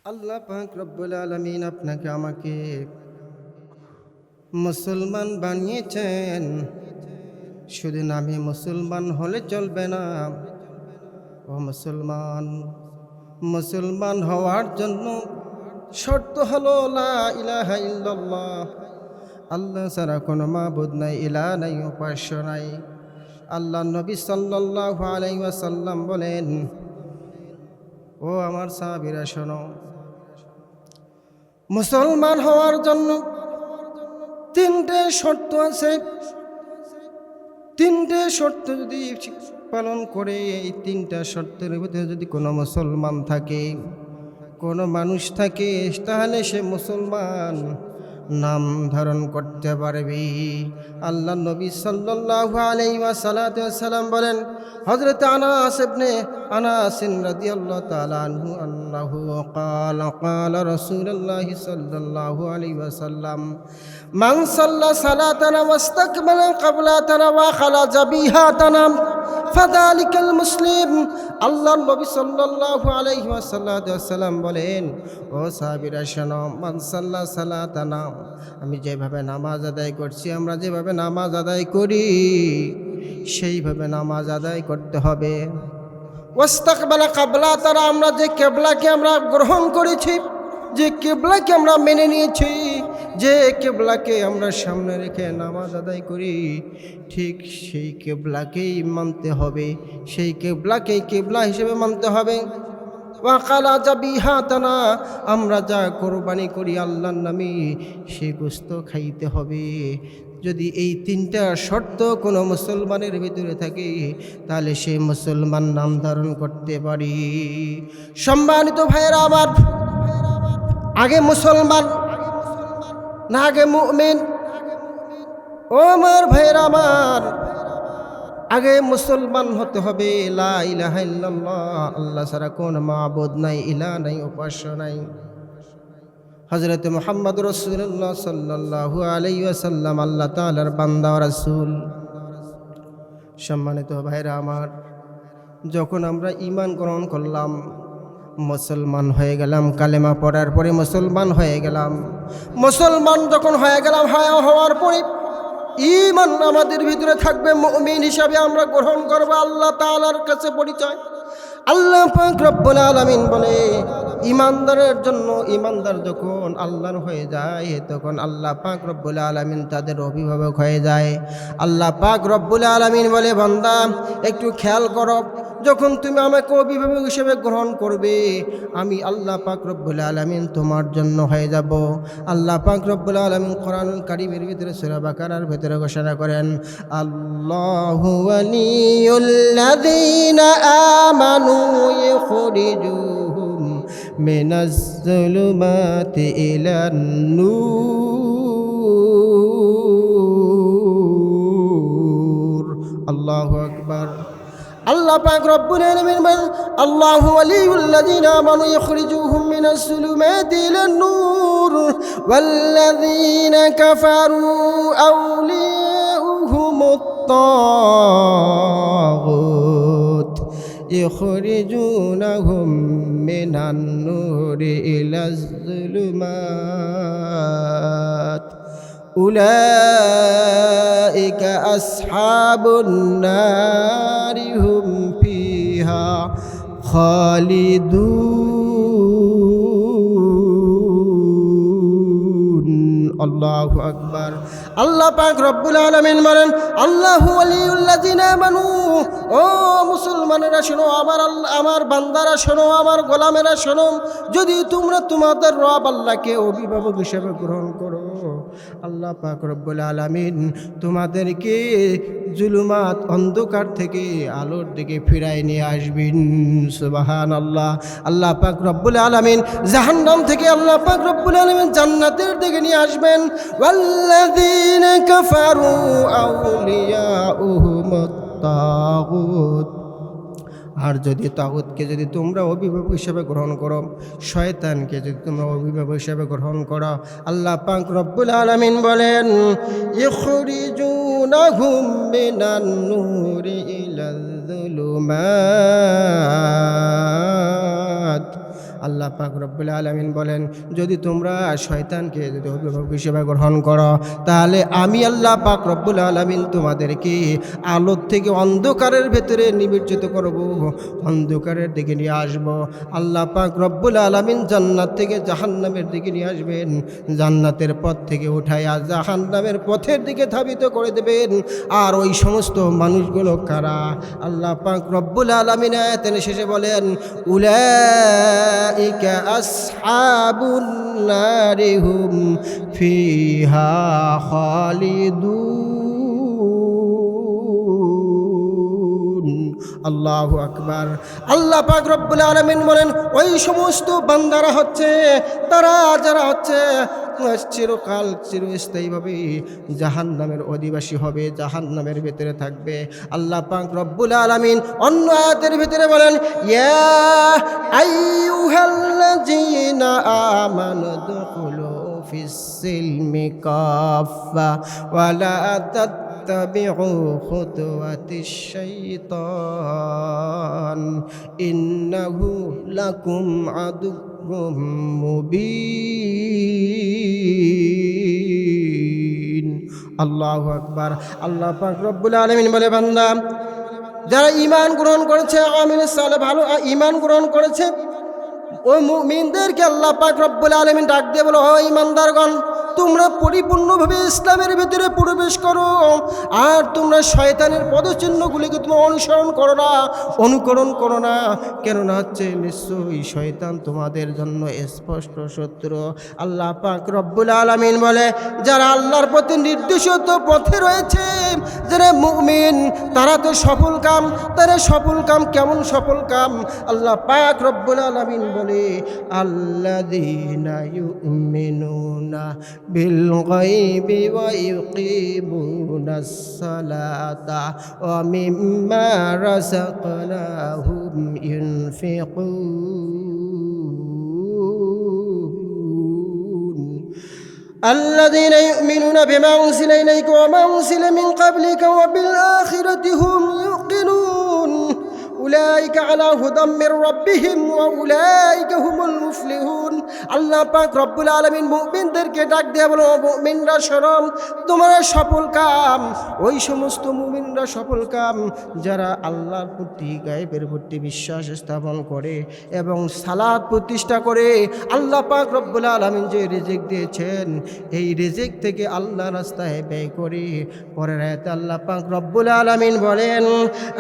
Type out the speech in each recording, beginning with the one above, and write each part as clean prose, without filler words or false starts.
আল্লাহ পাক রব্বুল আলামিন আপনাকে আমাকে মুসলমান বানিয়েছেন। শুধু নামে মুসলমান হলে চলবে না। ও মুসলমান, মুসলমান হওয়ার জন্য শর্ত হলো লা ইলাহা ইল্লাল্লাহ, আল্লাহ ছাড়া কোনো মাবুদ নাই, ইলাহ নাই, উপাস্য নাই। আল্লাহ নবী সাল্লাল্লাহু আলাইহি ওয়াসাল্লাম বলেন, ও আমার সাহাবীরা শোনো, মুসলমান হওয়ার জন্য তিনটে শর্ত আছে। তিনটে শর্ত যদি পালন করে, এই তিনটা শর্তের ভিতরে যদি কোনো মুসলমান থাকে, কোনো মানুষ থাকে, তাহলে সে মুসলমান নাম ধারণ করতে পারবে। আল্লাহ নবী সাল্লাল্লাহু আলাইহি ওয়াসাল্লাম বলেন, হযরত আনাস রাদিয়াল্লাহু তাআলা আনহু আল্লাহু ক্বালা রাসূলুল্লাহ সাল্লাল্লাহু আলাইহি ওয়াসাল্লাম, মান সাল্লা সালাতানা ওয়াস্তাকবালা কিবলাতানা ওয়া খালাজা বিহাতানা ফাযালিকাল মুসলিম। আল্লাহ নবী সাল্লাল্লাহু আলাইহি ওয়াসাল্লাম বলেন, ও সাহাবীরা শোনো, মান সাল্লা সালাতানা, আমি যেভাবে নামাজ আদায় করছি, আমরা যেভাবে নামাজ আদায় করি সেইভাবে নামাজ আদায় করতে হবে। ওয়াস্তাকবালা কিবলাতানা, আমরা যে কিবলাকে আমরা গ্রহণ করেছি, যে কিবলাকে আমরা মেনে নিয়েছি, যে কিবলাকে আমরা সামনে রেখে নামাজ আদায় করি, ঠিক সেই কিবলাকেই মানতে হবে, সেই কিবলাকেই কিবলা হিসেবে মানতে হবে। ওয়াকালা জাবিহাতানা, আমরা যা কোরবানি করি আল্লাহর নামে, সেই গোশত খাইতে হবে। যদি এই তিনটা শর্ত কোনো মুসলমানের ভিতরে থাকে, তাহলে সেই মুসলমান নাম ধারণ করতে পারি। সম্মানিত ভাইয়েরা আমার, আগে মুসলমান না আগে মুমিন? ও আমার ভাইয়েরা আমার, আগে মুসলমান হতে হবে। লা ইলাহা ইল্লাল্লাহ, আল্লাহ ছাড়া কোন মাবুদ নাই, ইলাহ নাই, উপাস্য নাই। হযরত মুহাম্মদ রাসূলুল্লাহ সাল্লাল্লাহু আলাইহি ওয়াসাল্লাম আল্লাহ তাআলার বান্দা ও রাসূল। সম্মানিত ভাইরা আমার, যখন আমরা ঈমান গ্রহণ করলাম, মুসলমান হয়ে গেলাম, কালেমা পড়ার পরে মুসলমান হয়ে গেলাম। মুসলমান যখন হয়ে গেলাম, হওয়ার পরে ঈমান আমাদের ভিতরে থাকবে, মুমিন হিসাবে আমরা গ্রহণ করব আল্লাহ তাআলার কাছে পরিচয়। আল্লাহ পাক রব্বুল আলামিন বলে, ঈমানদারের জন্য, ঈমানদার যখন আল্লাহর হয়ে যায়, তখন আল্লাহ পাক রব্বুল আলামিন তাদের অভিভাবক হয়ে যায়। আল্লাহ পাক রব্বুল আলামিন বলে, বান্দা একটু খেয়াল করো, যখন তুমি আমাকে অভিভাবক হিসেবে গ্রহণ করবে, আমি আল্লাহ পাক রব্বুল আলামিন তোমার জন্য হয়ে যাব। আল্লাহ পাক রব্বুল আলামিন কোরআনুল কারীমের ভিতরে সূরা বাকারার ভিতরে ঘোষণা করেন, আল্লাহু ওয়ালিয়ুল্লাযীনা আমানু ইখরিজুহুম মিনাজ যুলুমাতি ইলান নূর। আল্লাহু আকবার। আল্লাহ পাক রব্বুল আলামিন বলেন, আল্লাহু ওয়ালিয়ুল্লাযীনা আমানু ইখরিজুহুম মিনাজ যুলুমাতি ইলান নূর ওয়াল্লাযীনা কাফারু আউলিয়াউহুমুত তাগুত ইখরিজুনাহুম মিনান নূরি ইলাজ যুলুমাত উলাইকা আসহাবুন নারি হুম ফিহা খালিদুন। আল্লাহু আকবার। আল্লাহ পাক রব্বুল আলামিন বলেন, আল্লাহু ওয়ালিয়ুল্লাযীনা আমানু, ও মুসলমানেরা শোনো, আমার বান্দারা শোনো, আমার গোলামেরা শোনো, যদি তোমরা তোমাদের রব আল্লাহকে অভিভাবক হিসেবে গ্রহণ করো, আল্লাহ পাক রব্বুল আলামিন তোমাদেরকে জুলুমাত, অন্ধকার থেকে আলোর দিকে ফিরায় নিয়ে আসবেন। সুবহানাল্লাহ। আল্লাহ পাক রব্বুল আলামিন জাহান্নাম থেকে আল্লাহ পাক রব্বুল আলামিন জান্নাতের দিকে নিয়ে আসবেন। ওয়াল্লাযীনা কাফারু আউলিয়াউহুমুত তাগুত, আর যদি তাগুতকে যদি তোমরা অভিভাবক হিসেবে গ্রহণ করো, শয়তানকে যদি তোমরা অভিভাবক হিসেবে গ্রহণ করো, আল্লাহ পাক রব্বুল আলামিন বলেন, ইখরিজুনাহুম মিনান নূরি ইলাল যুলুমাত আল্লাহ পাক রব্বুল আলামিন বলেন, যদি তোমরা শয়তানকে যদি অভিভাবক হিসেবে গ্রহণ করো, তাহলে আমি আল্লাহ পাক রব্বুল আলামিন তোমাদেরকে আলোর থেকে অন্ধকারের ভেতরে নিমজ্জিত করব, অন্ধকারের দিকে নিয়ে আসব। আল্লাহ পাক রব্বুল আলামিন জান্নাত থেকে জাহান্নামের দিকে নিয়ে আসবেন, জান্নাতের পথ থেকে উঠাইয়া জাহান্নামের পথের দিকে ধাবিত করে দেবেন। আর ওই সমস্ত মানুষগুলো কারা? আল্লাহ পাক রব্বুল আলামিন আয়াতের শেষে বলেন, উলাইকা আসহাবুন নারি হুম ফিহা খালিদুন। আল্লাহু আকবার। আল্লাহ পাক রব্বুল আলামিন বলেন, ওই সমস্ত বান্দারা হচ্ছে তারা যারা হচ্ছে চিরকাল চিরস্থায়ীভাবে জাহান্নামের অধিবাসী হবে, জাহান্নামের ভিতরে থাকবে। আল্লাহ পাক রব্বুল আলামিন অন্য আয়াতের ভিতরে বলেন, ইয়া আইয়ুহাল্লাযীনা আমানু দুখুলু ফিস সিলমি কাফা ওয়া লা তাত্তাবিউ খুতুওয়াতিশ শাইতান ইন্নাহু লাকুম আদুউম মুবিন। আল্লাহু আকবার। আল্লাহ পাক রব্বুল আলামিন বলে, বান্দা যারা ঈমান গ্রহণ করেছে, আমিল সালে ভালো ঈমান গ্রহণ করেছে, ওই মুমিনদেরকে আল্লাহ পাক রব্বুল আলামিন ডাক দিয়ে বলো, ও ঈমানদারগণ, তোমরা পরিপূর্ণভাবে ইসলামের ভিতরে প্রবেশ করো, আর তোমরা শয়তানের পদচিহ্নগুলিকে তোমরা অনুসরণ করো না, অনুকরণ করো না। কেননা হচ্ছে নিশ্চয়ই শয়তান তোমাদের জন্য স্পষ্ট শত্রু। আল্লাহ পাক রব্বুল আলামিন বলে, যারা আল্লাহর প্রতি নির্দেশিত পথে রয়েছে, যারা মুমিন, তারা তো সফল কাম। তারা সফল কাম কেমন সফল কাম? আল্লাহ পাক রব্বুল আলামিন বলে, আল্লাযীনা ইউমিনুনা বিল গায়বি ওয়া ইউকিমুনাস সালাতা ওয়া মিম্মা রাযাকনাহুম ইউনফিকুন। الذين يؤمنون بما أنزل إليك وما أنزل من قبلك وبالآخرة هم يوقنون أولئك على هدى من ربهم وأولئك هم المفلحون। আল্লাহ পাক রব্বুল আলামিন মুমিনদেরকে ডাক দিয়ে বলো, মুমিনরা শোনো, তোমরা সফল কাম ওই সমস্ত মুমিনরা সফল কাম যারা আল্লাহর প্রতি গায়েবের প্রতি বিশ্বাস স্থাপন করে এবং সালাত প্রতিষ্ঠা করে। আল্লাহ পাক রব্বুল আলামিন যে রিজিক দিয়েছেন, এই রিজিক থেকে আল্লাহ রাস্তায় ব্যয় করে। পরের আয়াতে আল্লাহ পাক রব্বুল আলামিন বলেন,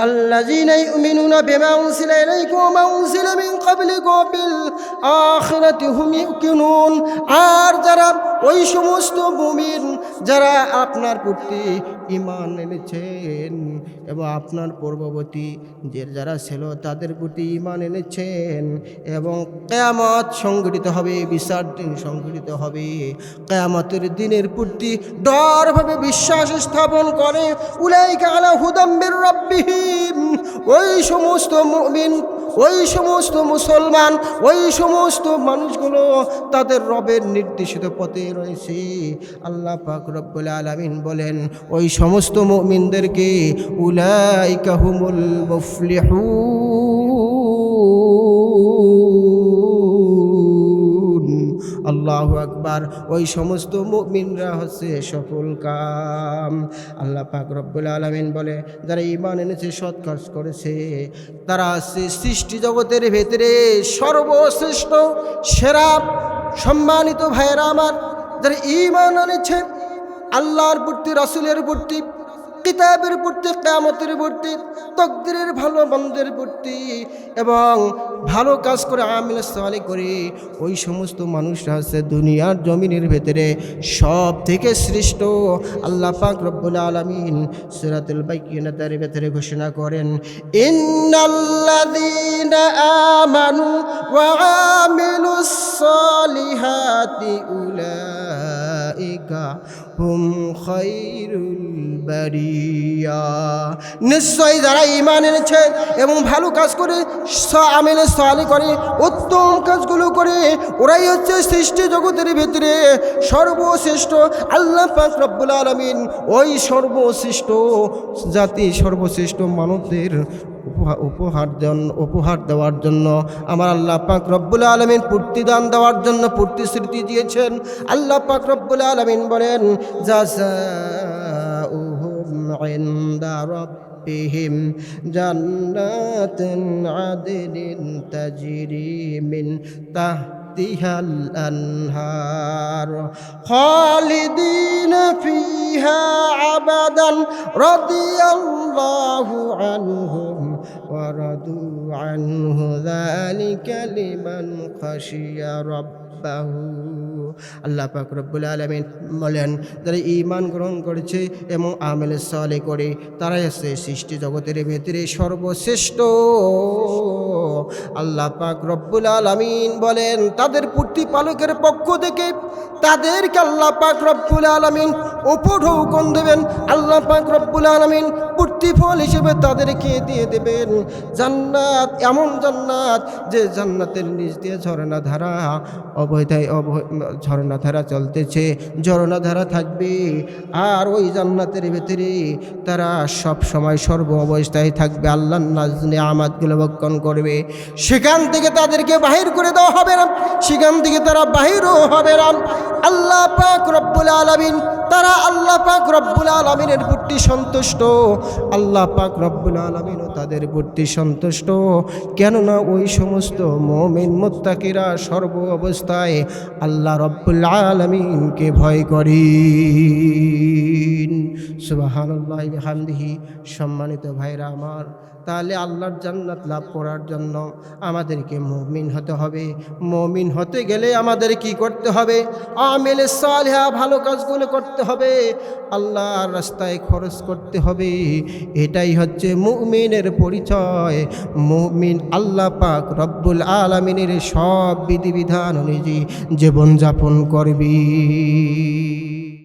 আল্লাযীনা ইউমিনুনা বিমা উনজিলা ইলাইকা ওয়া মা উনজিলা মিন ক্বাবলিকা ওয়া বিল আখিরাতি হুম ইউকিনুন। আর যারা ওই সমস্ত মুমিন যারা আপনার প্রতি ঈমান এনেছেন এবং আপনার পূর্ববর্তী যে যারা ছিল তাদের প্রতি ঈমান এনেছেন, এবং কিয়ামত সংঘটিত হবে, বিচার দিন সংঘটিত হবে, কিয়ামতের দিনের প্রতি দৃঢ়ভাবে বিশ্বাস স্থাপন করে, উলাইকা আলা হুদাম মির রাব্বিহিম। ওই সমস্ত মুমিন, ওই সমস্ত মুসলমান, ওই সমস্ত মানুষগুলো তাদের রবের নির্দেশিত পথে রয়েছে। আল্লাহ পাক রব্বুল আলামিন বলেন, ওই সমস্ত মুমিনদেরকে উলাইকা হুমুল মুফলিহুন। আল্লাহু আকবার। ওই সমস্ত মুমিনরা হচ্ছে সফল কাম। আল্লাহ পাক রব্বুল আলামিন বলে, যারা ঈমান এনেছে, সৎ কাজ করেছে, তারা হচ্ছে সৃষ্টি জগতের ভেতরে সর্বশ্রেষ্ঠ সেরা সম্মানিত ভাইয়েরা আমার। যারা ঈমান এনেছে আল্লাহর প্রতি, রাসূলের প্রতি, কিতাবের প্রতি, কিয়ামতের প্রতি, তাকদীরের ভালো মন্দের প্রতি, এবং ভালো কাজ করে আমিল সালেহ করে, ওই সমস্ত মানুষরা আছে দুনিয়ার জমিনের ভেতরে সব থেকে শ্রেষ্ঠ। আল্লাহ পাক রব্বুল আলামিন সূরাতুল বাইয়িনাতের ভেতরে ঘোষণা করেন, ইন্নাল্লাযীনা আমানু ওয়া আমিলুস সালিহাতি উলাইকা হুম খায়রুল বারিয়া। নিশ্চয়ই যারা ঈমান এনেছে এবং ভালো কাজ করে, আমিলে সালেহ করে, উত্তম কাজগুলো করে, ওরাই হচ্ছে সৃষ্টি জগতের ভিতরে সর্বশ্রেষ্ঠ। আল্লাহ পাক রব্বুল আলামিন ওই সর্বশ্রেষ্ঠ জাতি, সর্বশ্রেষ্ঠ মানবদের উপহার দেওয়ার জন্য, আমার আল্লাহ পাক রব্বুল আলামিন প্রতিদান দেওয়ার জন্য প্রতিশ্রুতি দিয়েছেন। আল্লাহ পাক রব্বুল আলামিন বলেন, জাযাউহুম ইনদা রাব্বিহিম জান্নাতুন আদনিন তাজরি মিন তাহতিহাল আনহার খালিদিনা ফিহা আবাদান রাদিয়াল্লাহু আনহুম ওয়া রাদু আনহু যালিকা লিমান খাশিয়া রাব্বাহু। আল্লাহ পাক রব্বুল আলামিন বলেন, যারা ঈমান গ্রহণ করেছে এবং আমলে সালেহ করে তারাই আছে সৃষ্টি জগতের ভিতরে সর্বশ্রেষ্ঠ। আল্লাহ পাক রব্বুল আলামিন বলেন, তাদের প্রতিপালকের পক্ষ থেকে তাদেরকে আল্লাহ পাক রব্বুল আলামিন উপঢৌকন দেবেন। আল্লাহ পাক রব্বুল আলামিন প্রতিফল হিসেবে তাদেরকে দিয়ে দেবেন জান্নাত, এমন জান্নাত যে জান্নাতের নিচ দিয়ে ঝর্ণাধারা ঝর্ণাধারা চলতেছে, ঝর্ণাধারা থাকবে। আর ওই জান্নাতের ভিতরে তারা সব সময় সর্ব অবস্থায় থাকবে, আল্লাহর নাজনে আমাদগুলো ভক্ষণ করবে। সেখান থেকে তাদেরকে বাহির করে দেওয়া হবে না, সেখান থেকে তারা বাহিরও হবে না। আল্লাহ পাক রব্বুল আলামিন, তারা আল্লাহ পাক রব্বুল আলামিনের প্রতি সন্তুষ্ট। আল্লাহ পাক রব্বুল আলামিনও তাদের প্রতি সন্তুষ্ট। কেননা ওই সমস্ত মুমিন মুত্তাকিরা সর্ব অবস্থায় আল্লাহ রব্বুল আলামিনকে ভয় করে। সুবহানাল্লাহি ওয়া বিহামদিহি। সম্মানিত ভাইরা আমার, তাহলে আল্লাহর জান্নাত লাভ করার জন্য আমাদেরকে মুমিন হতে হবে। মুমিন হতে গেলে আমাদের কি করতে হবে? আমেলে সালেহা, ভালো কাজগুলো করতে হবে, আল্লাহর রাস্তায় খরচ করতে হবে। এটাই হচ্ছে মুমিনের পরিচয়। মুমিন আল্লাহ পাক রব্বুল আলামিনের সব বিধিবিধান অনুযায়ী জীবনযাপন করবি।